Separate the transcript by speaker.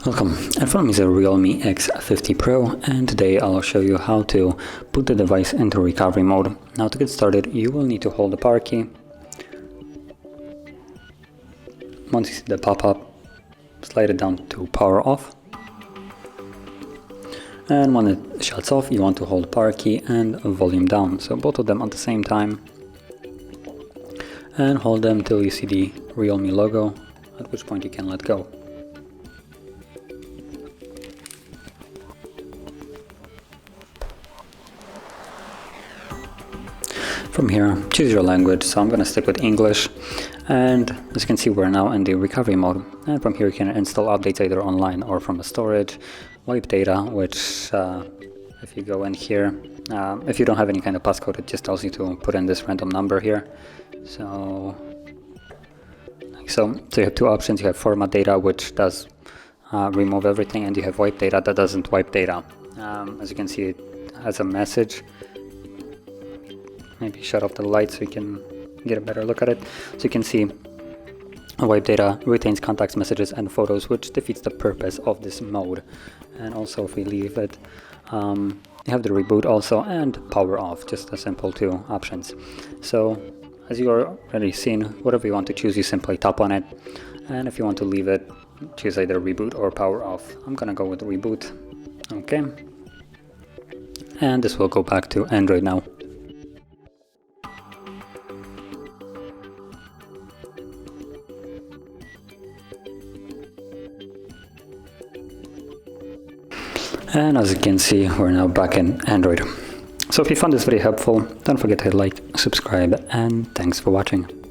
Speaker 1: Welcome, in front of me is a Realme X50 Pro, and today I'll show you how to put the device into recovery mode. Now, to get started, you will need to hold the power key. Once you see the pop-up, slide it down to power off. And when it shuts off, you want to hold power key and volume down, so both of them at the same time. And hold them till you see the Realme logo, at which point you can let go. From here, choose your language, so I'm going to stick with English, and as you can see, we're now in the recovery mode. And from here you can install updates either online or from the storage, wipe data, which if you go in here, if you don't have any kind of passcode, it just tells you to put in this random number here. So you have two options. You have format data, which does remove everything, and you have wipe data that doesn't wipe data. As you can see, it has a message. Maybe shut off the light so you can get a better look at it. So you can see wipe data retains contacts, messages and photos, which defeats the purpose of this mode. And also if we leave it, you have the reboot also and power off, just a simple two options. So as you are already seen, whatever you want to choose, you simply tap on it. And if you want to leave it, choose either reboot or power off. I'm gonna go with reboot. Okay. And this will go back to Android now. And as you can see, we're now back in Android. So if you found this video helpful, don't forget to like, subscribe, and thanks for watching.